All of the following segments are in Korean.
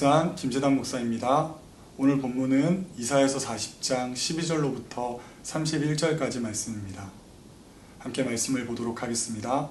묵상 김재단 목사입니다. 오늘 본문은 이사야서 40장 12절로부터 31절까지 말씀입니다. 함께 말씀을 보도록 하겠습니다.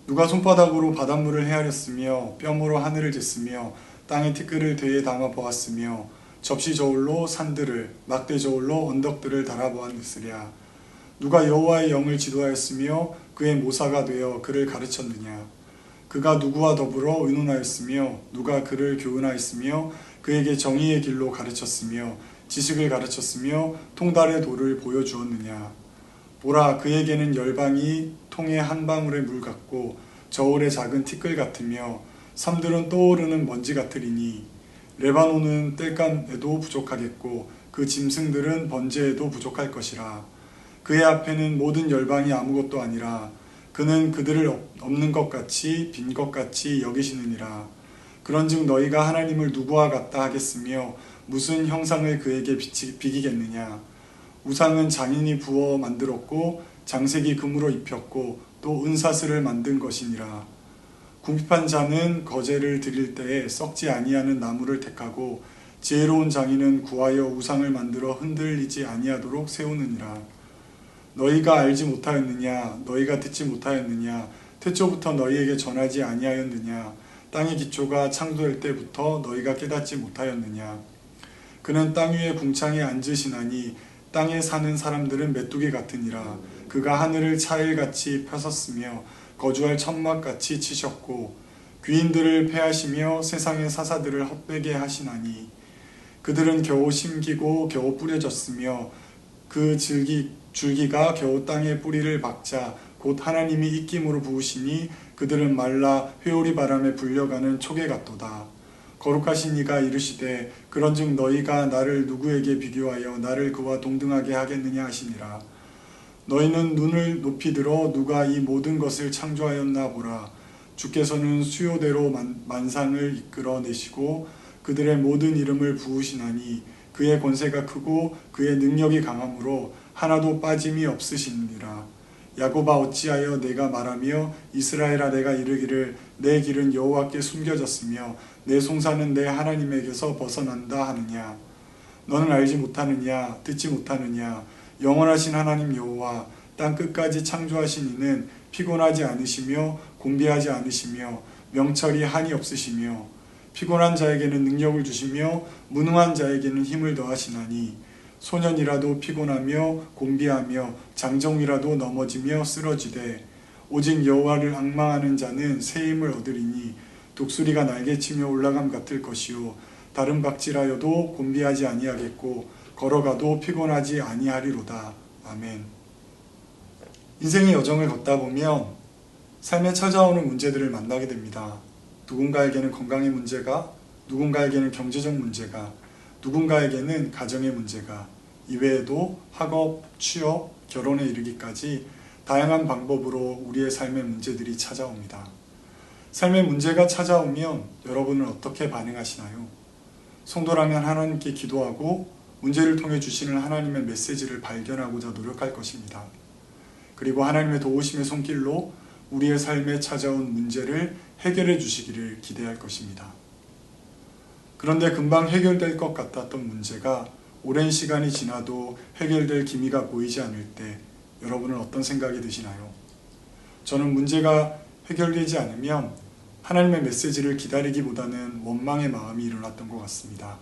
누가 손바닥으로 바닷물을 헤아렸으며 뼘으로 하늘을 쟀으며 땅의 티끌을 되에 담아 보았으며 접시 저울로 산들을 막대 저울로 언덕들을 달아보았으랴. 누가 여호와의 영을 지도하였으며 그의 모사가 되어 그를 가르쳤느냐. 그가 누구와 더불어 의논하였으며 누가 그를 교훈하였으며 그에게 정의의 길로 가르쳤으며 지식을 가르쳤으며 통달의 도를 보여주었느냐. 보라, 그에게는 열방이 통의 한 방울의 물 같고 저울의 작은 티끌 같으며 섬들은 떠오르는 먼지 같으리니 레바논은 땔감에도 부족하겠고 그 짐승들은 번제에도 부족할 것이라. 그의 앞에는 모든 열방이 아무것도 아니라 그는 그들을 없는 것 같이 빈 것 같이 여기시느니라. 그런즉 너희가 하나님을 누구와 같다 하겠으며 무슨 형상을 그에게 비기겠느냐. 우상은 장인이 부어 만들었고 장색이 금으로 입혔고 또 은사슬을 만든 것이니라. 궁핍한 자는 거제를 드릴 때에 썩지 아니하는 나무를 택하고 지혜로운 장인은 구하여 우상을 만들어 흔들리지 아니하도록 세우느니라. 너희가 알지 못하였느냐. 너희가 듣지 못하였느냐. 태초부터 너희에게 전하지 아니하였느냐. 땅의 기초가 창조될 때부터 너희가 깨닫지 못하였느냐. 그는 땅 위에 궁창에 앉으시나니 땅에 사는 사람들은 메뚜기 같으니라. 그가 하늘을 차일같이 펴섰으며 거주할 천막같이 치셨고 귀인들을 패하시며 세상의 사사들을 헛되게 하시나니 그들은 겨우 심기고 겨우 뿌려졌으며 그 줄기가 겨우 땅에 뿌리를 박자 곧 하나님이 입김으로 부으시니 그들은 말라 회오리 바람에 불려가는 촉에 같도다. 거룩하신 이가 이르시되 그런즉 너희가 나를 누구에게 비교하여 나를 그와 동등하게 하겠느냐 하시니라. 너희는 눈을 높이 들어 누가 이 모든 것을 창조하였나 보라. 주께서는 수요대로 만상을 이끌어내시고 그들의 모든 이름을 부으시나니 그의 권세가 크고 그의 능력이 강함으로 하나도 빠짐이 없으시니라. 야곱아 어찌하여 내가 말하며 이스라엘아 내가 이르기를 내 길은 여호와께 숨겨졌으며 내 송사는 내 하나님에게서 벗어난다 하느냐. 너는 알지 못하느냐. 듣지 못하느냐. 영원하신 하나님 여호와 땅 끝까지 창조하신 이는 피곤하지 않으시며 곤비하지 않으시며 명철이 한이 없으시며 피곤한 자에게는 능력을 주시며 무능한 자에게는 힘을 더하시나니 소년이라도 피곤하며 곤비하며 장정이라도 넘어지며 쓰러지되 오직 여호와를 앙망하는 자는 새 힘을 얻으리니 독수리가 날개치며 올라감 같을 것이요 다른 박질하여도 곤비하지 아니하겠고 걸어가도 피곤하지 아니하리로다. 아멘. 인생의 여정을 걷다 보면 삶에 찾아오는 문제들을 만나게 됩니다. 누군가에게는 건강의 문제가, 누군가에게는 경제적 문제가, 누군가에게는 가정의 문제가, 이외에도 학업, 취업, 결혼에 이르기까지 다양한 방법으로 우리의 삶의 문제들이 찾아옵니다. 삶의 문제가 찾아오면 여러분은 어떻게 반응하시나요? 성도라면 하나님께 기도하고 문제를 통해 주시는 하나님의 메시지를 발견하고자 노력할 것입니다. 그리고 하나님의 도우심의 손길로 우리의 삶에 찾아온 문제를 해결해 주시기를 기대할 것입니다. 그런데 금방 해결될 것 같았던 문제가 오랜 시간이 지나도 해결될 기미가 보이지 않을 때 여러분은 어떤 생각이 드시나요? 저는 문제가 해결되지 않으면 하나님의 메시지를 기다리기보다는 원망의 마음이 일어났던 것 같습니다.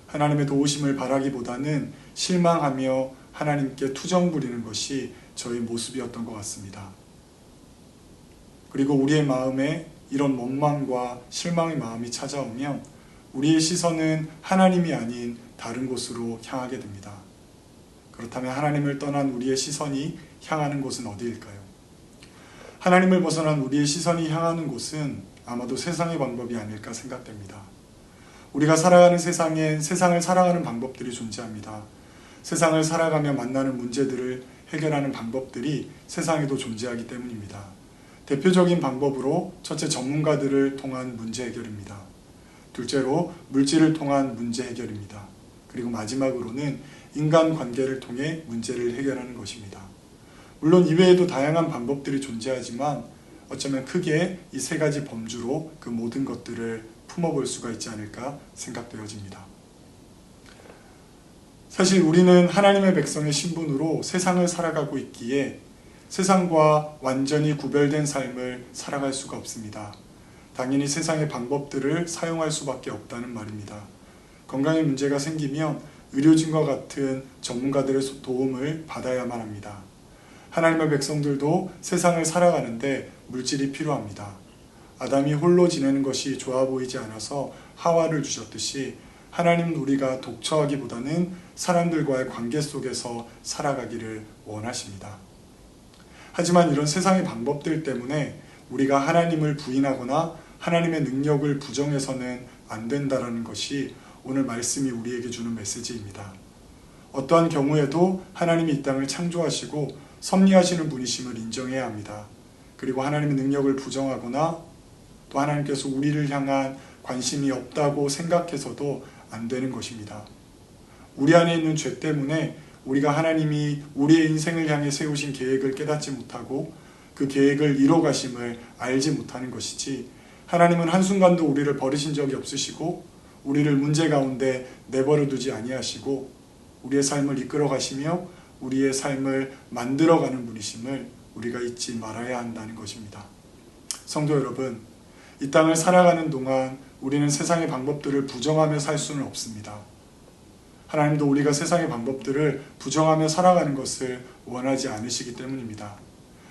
하나님의 도우심을 바라기보다는 실망하며 하나님께 투정 부리는 것이 저의 모습이었던 것 같습니다. 그리고 우리의 마음에 이런 원망과 실망의 마음이 찾아오면 우리의 시선은 하나님이 아닌 다른 곳으로 향하게 됩니다. 그렇다면 하나님을 떠난 우리의 시선이 향하는 곳은 어디일까요? 하나님을 벗어난 우리의 시선이 향하는 곳은 아마도 세상의 방법이 아닐까 생각됩니다. 우리가 살아가는 세상엔 세상을 살아가는 방법들이 존재합니다. 세상을 살아가며 만나는 문제들을 해결하는 방법들이 세상에도 존재하기 때문입니다. 대표적인 방법으로 첫째 전문가들을 통한 문제 해결입니다. 둘째로 물질을 통한 문제 해결입니다. 그리고 마지막으로는 인간관계를 통해 문제를 해결하는 것입니다. 물론 이외에도 다양한 방법들이 존재하지만 어쩌면 크게 이 세 가지 범주로 그 모든 것들을 품어볼 수가 있지 않을까 생각되어집니다. 사실 우리는 하나님의 백성의 신분으로 세상을 살아가고 있기에 세상과 완전히 구별된 삶을 살아갈 수가 없습니다. 당연히 세상의 방법들을 사용할 수밖에 없다는 말입니다. 건강에 문제가 생기면 의료진과 같은 전문가들의 도움을 받아야만 합니다. 하나님의 백성들도 세상을 살아가는데 물질이 필요합니다. 아담이 홀로 지내는 것이 좋아 보이지 않아서 하와를 주셨듯이 하나님은 우리가 독처하기보다는 사람들과의 관계 속에서 살아가기를 원하십니다. 하지만 이런 세상의 방법들 때문에 우리가 하나님을 부인하거나 하나님의 능력을 부정해서는 안 된다는 것이 오늘 말씀이 우리에게 주는 메시지입니다. 어떠한 경우에도 하나님이 이 땅을 창조하시고 섭리하시는 분이심을 인정해야 합니다. 그리고 하나님의 능력을 부정하거나 또 하나님께서 우리를 향한 관심이 없다고 생각해서도 안 되는 것입니다. 우리 안에 있는 죄 때문에 우리가 하나님이 우리의 인생을 향해 세우신 계획을 깨닫지 못하고 그 계획을 이뤄가심을 알지 못하는 것이지, 하나님은 한순간도 우리를 버리신 적이 없으시고 우리를 문제 가운데 내버려 두지 아니하시고 우리의 삶을 이끌어 가시며 우리의 삶을 만들어가는 분이심을 우리가 잊지 말아야 한다는 것입니다. 성도 여러분, 이 땅을 살아가는 동안 우리는 세상의 방법들을 부정하며 살 수는 없습니다. 하나님도 우리가 세상의 방법들을 부정하며 살아가는 것을 원하지 않으시기 때문입니다.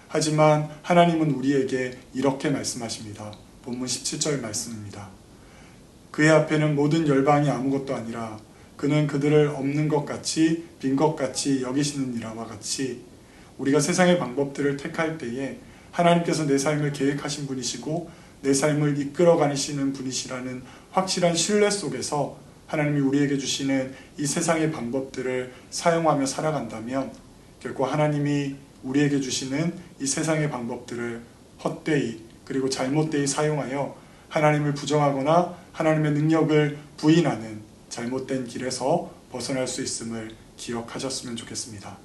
하지만 하나님은 우리에게 이렇게 말씀하십니다. 본문 17절 말씀입니다. 그의 앞에는 모든 열방이 아무것도 아니라 그는 그들을 없는 것 같이 빈 것 같이 여기시느니라와 같이 우리가 세상의 방법들을 택할 때에 하나님께서 내 삶을 계획하신 분이시고 내 삶을 이끌어 가시는 분이시라는 확실한 신뢰 속에서 하나님이 우리에게 주시는 이 세상의 방법들을 사용하며 살아간다면 결코 하나님이 우리에게 주시는 이 세상의 방법들을 헛되이 그리고 잘못되이 사용하여 하나님을 부정하거나 하나님의 능력을 부인하는 잘못된 길에서 벗어날 수 있음을 기억하셨으면 좋겠습니다.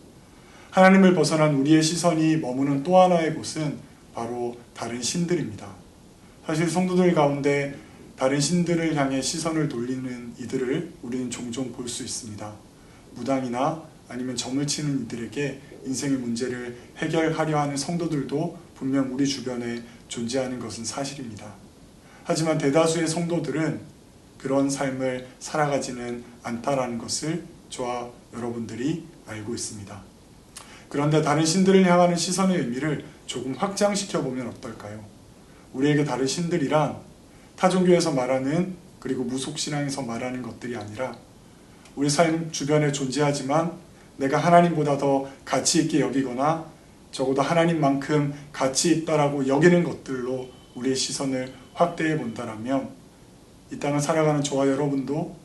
하나님을 벗어난 우리의 시선이 머무는 또 하나의 곳은 바로 다른 신들입니다. 사실 성도들 가운데 다른 신들을 향해 시선을 돌리는 이들을 우리는 종종 볼 수 있습니다. 무당이나 아니면 점을 치는 이들에게 인생의 문제를 해결하려 하는 성도들도 분명 우리 주변에 존재하는 것은 사실입니다. 하지만 대다수의 성도들은 그런 삶을 살아가지는 않다라는 것을 저와 여러분들이 알고 있습니다. 그런데 다른 신들을 향하는 시선의 의미를 조금 확장시켜 보면 어떨까요? 우리에게 다른 신들이란 타종교에서 말하는 그리고 무속신앙에서 말하는 것들이 아니라 우리 삶 주변에 존재하지만 내가 하나님보다 더 가치 있게 여기거나 적어도 하나님만큼 가치 있다라고 여기는 것들로 우리의 시선을 확대해 본다라면 이 땅을 살아가는 저와 여러분도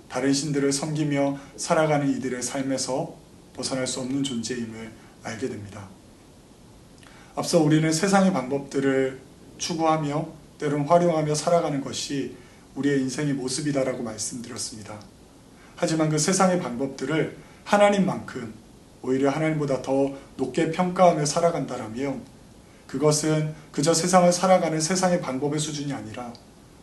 다른 신들을 섬기며 살아가는 이들의 삶에서 벗어날 수 없는 존재임을 알게 됩니다. 앞서 우리는 세상의 방법들을 추구하며 때론 활용하며 살아가는 것이 우리의 인생의 모습이다라고 말씀드렸습니다. 하지만 그 세상의 방법들을 하나님만큼 오히려 하나님보다 더 높게 평가하며 살아간다라면 그것은 그저 세상을 살아가는 세상의 방법의 수준이 아니라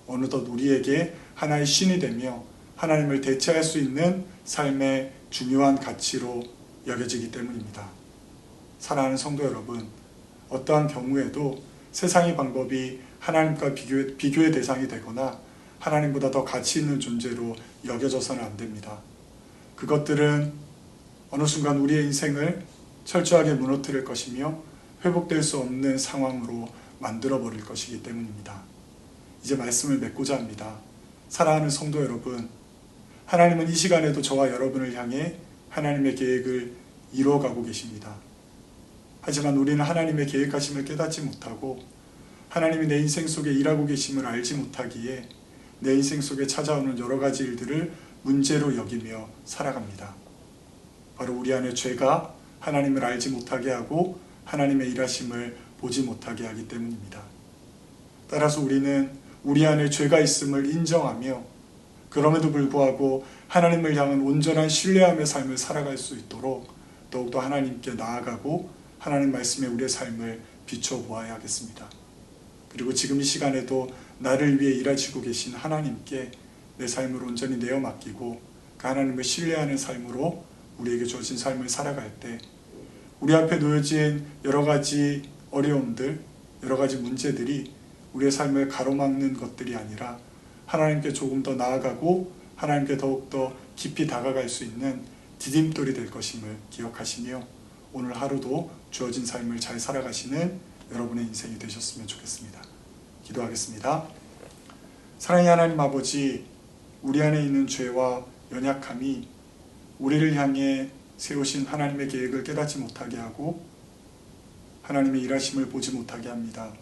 어느덧 우리에게 하나의 신이 되며 하나님을 대체할 수 있는 삶의 중요한 가치로 여겨지기 때문입니다. 사랑하는 성도 여러분, 어떠한 경우에도 세상의 방법이 하나님과 비교의 대상이 되거나 하나님보다 더 가치 있는 존재로 여겨져서는 안 됩니다. 그것들은 어느 순간 우리의 인생을 철저하게 무너뜨릴 것이며 회복될 수 없는 상황으로 만들어버릴 것이기 때문입니다. 이제 말씀을 맺고자 합니다. 사랑하는 성도 여러분, 하나님은 이 시간에도 저와 여러분을 향해 하나님의 계획을 이루어가고 계십니다. 하지만 우리는 하나님의 계획하심을 깨닫지 못하고 하나님이 내 인생 속에 일하고 계심을 알지 못하기에 내 인생 속에 찾아오는 여러 가지 일들을 문제로 여기며 살아갑니다. 바로 우리 안에 죄가 하나님을 알지 못하게 하고 하나님의 일하심을 보지 못하게 하기 때문입니다. 따라서 우리는 우리 안에 죄가 있음을 인정하며 그럼에도 불구하고 하나님을 향한 온전한 신뢰함의 삶을 살아갈 수 있도록 더욱더 하나님께 나아가고 하나님 말씀에 우리의 삶을 비춰보아야 하겠습니다. 그리고 지금 이 시간에도 나를 위해 일하시고 계신 하나님께 내 삶을 온전히 내어 맡기고 그 하나님을 신뢰하는 삶으로 우리에게 주어진 삶을 살아갈 때 우리 앞에 놓여진 여러 가지 어려움들, 여러 가지 문제들이 우리의 삶을 가로막는 것들이 아니라 하나님께 조금 더 나아가고 하나님께 더욱더 깊이 다가갈 수 있는 디딤돌이 될 것임을 기억하시며 오늘 하루도 주어진 삶을 잘 살아가시는 여러분의 인생이 되셨으면 좋겠습니다. 기도하겠습니다. 사랑의 하나님 아버지, 우리 안에 있는 죄와 연약함이 우리를 향해 세우신 하나님의 계획을 깨닫지 못하게 하고 하나님의 일하심을 보지 못하게 합니다.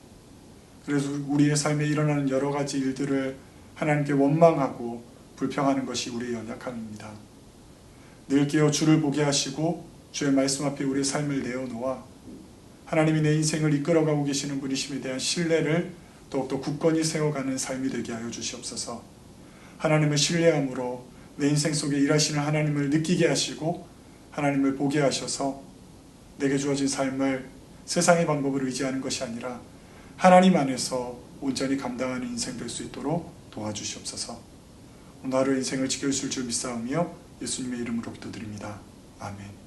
그래서 우리의 삶에 일어나는 여러 가지 일들을 하나님께 원망하고 불평하는 것이 우리의 연약함입니다. 늘 깨어 주를 보게 하시고 주의 말씀 앞에 우리의 삶을 내어놓아 하나님이 내 인생을 이끌어가고 계시는 분이심에 대한 신뢰를 더욱더 굳건히 세워가는 삶이 되게 하여 주시옵소서. 하나님을 신뢰함으로 내 인생 속에 일하시는 하나님을 느끼게 하시고 하나님을 보게 하셔서 내게 주어진 삶을 세상의 방법을 의지하는 것이 아니라 하나님 안에서 온전히 감당하는 인생 될 수 있도록 도와주시옵소서. 오늘 하루 인생을 지켜주실 줄 믿사오며 예수님의 이름으로 기도드립니다. 아멘.